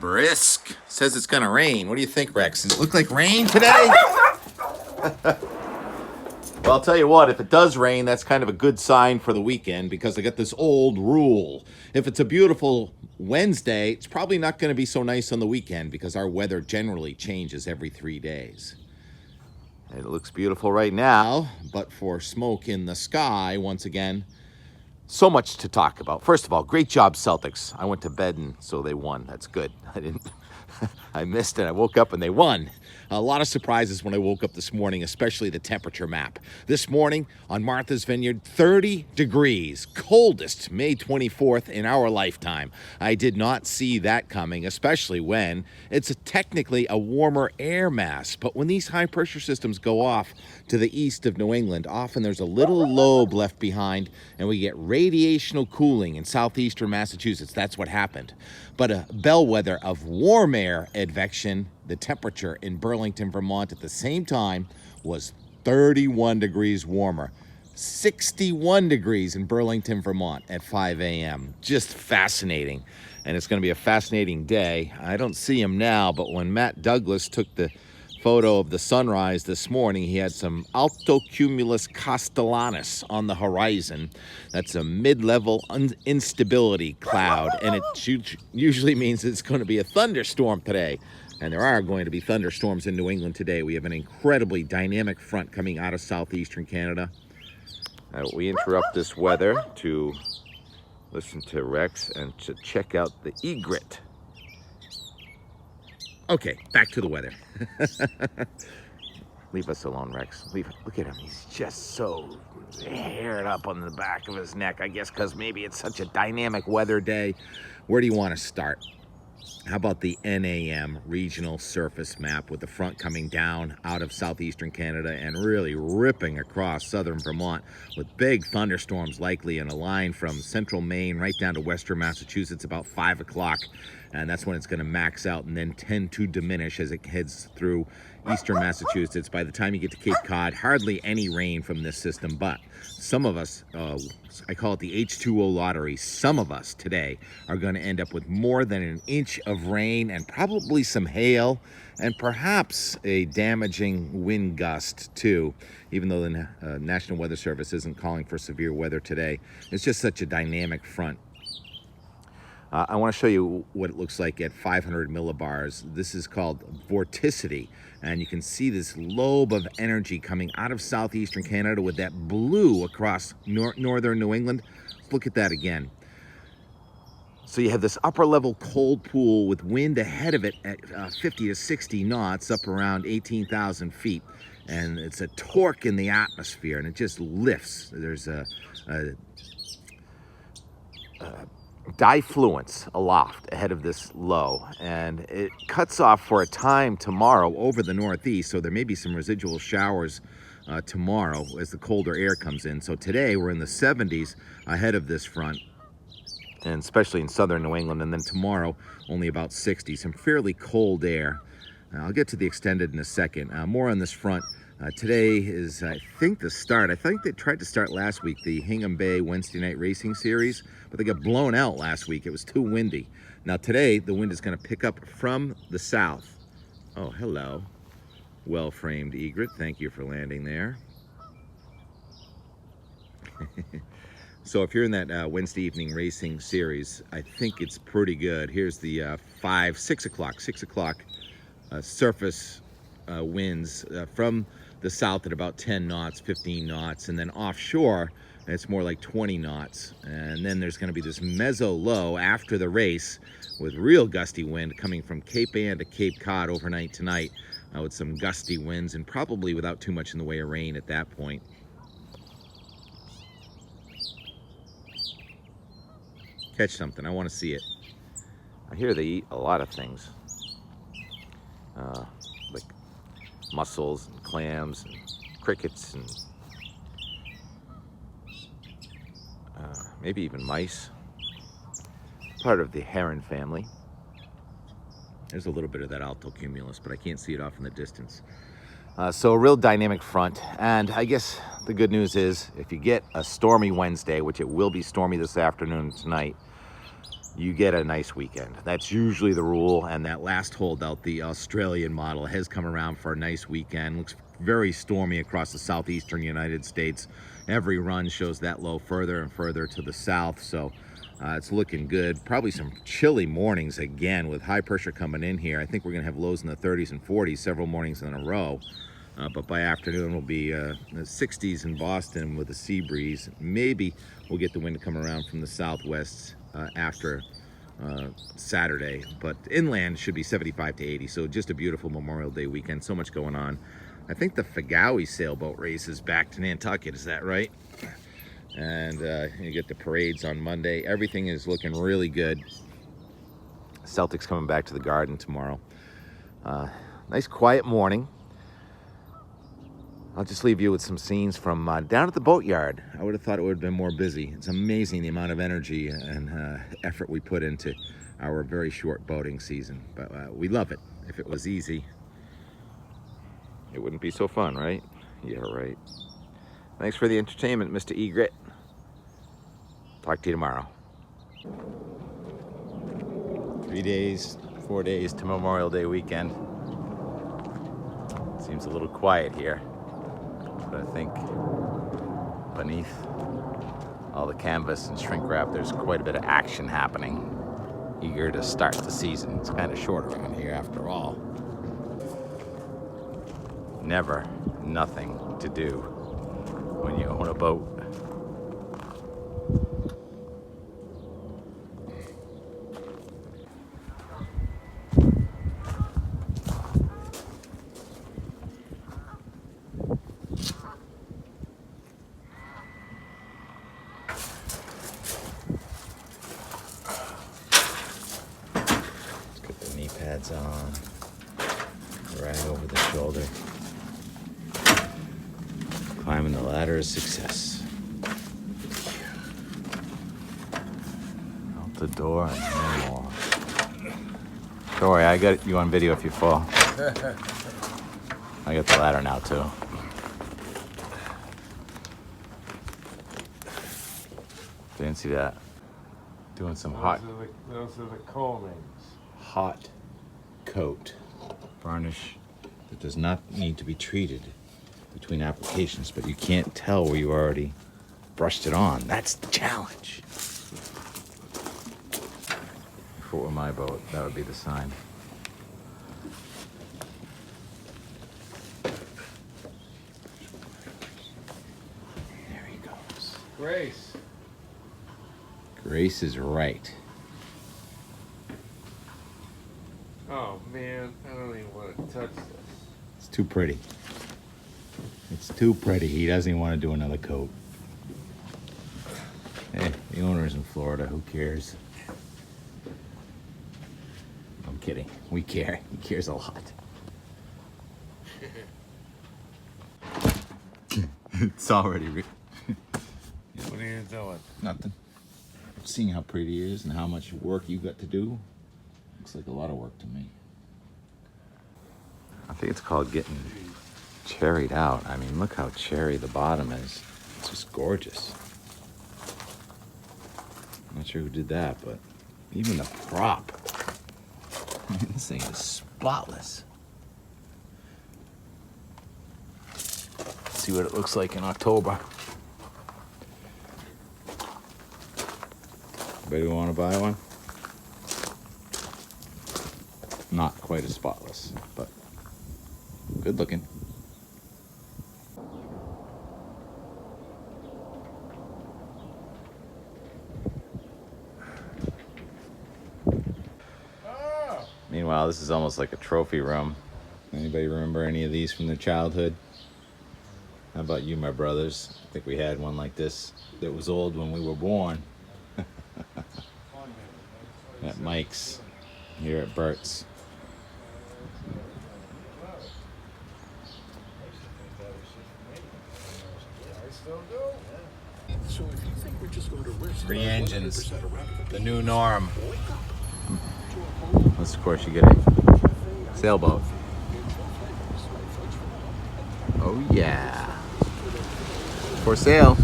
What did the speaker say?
Brisk. Says it's gonna rain. What do you think, Rex? Does it look like rain today? Well, I'll tell you what, if it does rain, that's kind of a good sign for the weekend because I got this old rule. If it's a beautiful Wednesday, it's probably not going to be so nice on the weekend because our weather generally changes every 3 days. It looks beautiful right now, but for smoke in the sky, once again, so much to talk about. First of all, great job, Celtics. I went to bed and so they won. That's good. I missed it. I woke up and they won. A lot of surprises when I woke up this morning, especially the temperature map. This morning on Martha's Vineyard, 30 degrees, coldest May 24th in our lifetime. I did not see that coming, especially when it's technically a warmer air mass. But when these high pressure systems go off to the east of New England, often there's a little lobe left behind and we get radiational cooling in southeastern Massachusetts. That's what happened. But a bellwether of warm air advection, the temperature in Burlington, Vermont at the same time was 31 degrees warmer. 61 degrees in Burlington, Vermont at 5 a.m. Just fascinating. And it's going to be a fascinating day. I don't see him now, but when Matt Douglas took the photo of the sunrise this morning, he had some altocumulus castellanus on the horizon. That's a mid-level instability cloud, and it usually means it's going to be a thunderstorm today. And there are going to be thunderstorms in New England today. We have an incredibly dynamic front coming out of southeastern Canada. We interrupt this weather to listen to Rex and to check out the egret. Okay, back to the weather. Leave us alone, Rex. Look at him. He's just so haired up on the back of his neck. I guess because maybe it's such a dynamic weather day. Where do you want to start? How about the NAM regional surface map with the front coming down out of southeastern Canada and really ripping across southern Vermont with big thunderstorms likely in a line from central Maine right down to western Massachusetts about 5 o'clock. And that's when it's going to max out and then tend to diminish as it heads through eastern Massachusetts. By the time you get to Cape Cod, hardly any rain from this system, but some of us, I call it the H2O lottery, some of us today are going to end up with more than an inch of rain and probably some hail and perhaps a damaging wind gust too, even though the National Weather Service isn't calling for severe weather today. It's just such a dynamic front. I want to show you what it looks like at 500 millibars. This is called vorticity, and you can see this lobe of energy coming out of southeastern Canada with that blue across northern New England. Let's look at that again. So you have this upper level cold pool with wind ahead of it at 50 to 60 knots up around 18,000 feet. And it's a torque in the atmosphere, and it just lifts. There's a diffluence aloft ahead of this low, and it cuts off for a time tomorrow over the northeast, so there may be some residual showers tomorrow as the colder air comes in. So today we're in the 70s ahead of this front, and especially in southern New England, and then tomorrow only about 60, some fairly cold air. I'll get to the extended in a second. More on this front. Today is, I think, the start. I think they tried to start last week, the Hingham Bay Wednesday night racing series, but they got blown out last week. It was too windy. Now today, the wind is going to pick up from the south. Oh, hello. Well-framed egret. Thank you for landing there. So if you're in that Wednesday evening racing series, I think it's pretty good. Here's the 6 o'clock surface winds from the south at about 10 knots, 15 knots, and then offshore it's more like 20 knots. And then there's going to be this meso low after the race with real gusty wind coming from Cape Ann to Cape Cod overnight tonight with some gusty winds and probably without too much in the way of rain at that point. Catch something. I want to see it. I hear they eat a lot of things. Like mussels and clams and crickets and maybe even mice. Part of the heron family. There's a little bit of that altocumulus, but I can't see it off in the distance. So a real dynamic front, and I guess the good news is if you get a stormy Wednesday, which it will be stormy this afternoon and tonight, you get a nice weekend. That's usually the rule, and that last holdout, the Australian model, has come around for a nice weekend. Looks very stormy across the southeastern United States. Every run shows that low further and further to the south, so it's looking good. Probably some chilly mornings again with high pressure coming in here. I think we're gonna have lows in the 30s and 40s several mornings in a row. But by afternoon we'll be in the 60s in Boston with a sea breeze. Maybe we'll get the wind to come around from the southwest after Saturday, but inland should be 75 to 80. So just a beautiful Memorial Day weekend. So much going on. I think the Fagawi sailboat race is back to Nantucket. Is that right? And you get the parades on Monday. Everything is looking really good. Celtics coming back to the Garden tomorrow. Nice quiet morning. I'll just leave you with some scenes from down at the boatyard. I would have thought it would have been more busy. It's amazing the amount of energy and effort we put into our very short boating season. But we love it. If it was easy, it wouldn't be so fun, right? Yeah, right. Thanks for the entertainment, Mr. Egret. Talk to you tomorrow. 3 days, 4 days to Memorial Day weekend. Seems a little quiet here. But I think beneath all the canvas and shrink wrap, there's quite a bit of action happening. Eager to start the season. It's kind of short around here after all. Never nothing to do when you own a boat. Pads on, rag over the shoulder. Climbing the ladder is success. Out the door and no more. Don't worry, I got you on video if you fall. I got the ladder now too. Didn't see that. Doing some hot. Those are the combings. Hot coat varnish that does not need to be treated between applications, but you can't tell where you already brushed it on. That's the challenge. If it were my boat, that would be the sign. There he goes. Grace. Grace is right. Oh man, I don't even want to touch this. It's too pretty. It's too pretty. He doesn't even want to do another coat. Hey, the owner's in Florida. Who cares? I'm kidding. We care. He cares a lot. It's already... What are you doing? Nothing. Seeing how pretty it is and how much work you got to do. Looks like a lot of work to me. I think it's called getting cherried out. I mean, look how cherry the bottom is. It's just gorgeous. I'm not sure who did that, but even the prop. This thing is spotless. Let's see what it looks like in October. Anybody want to buy one? Not quite as spotless, but good looking. Meanwhile, this is almost like a trophy room. Anybody remember any of these from their childhood? How about you, my brothers? I think we had one like this that was old when we were born. At Mike's, here at Bert's. Three engines, the new norm. Unless, of course, you get a sailboat. Oh, yeah. For sale.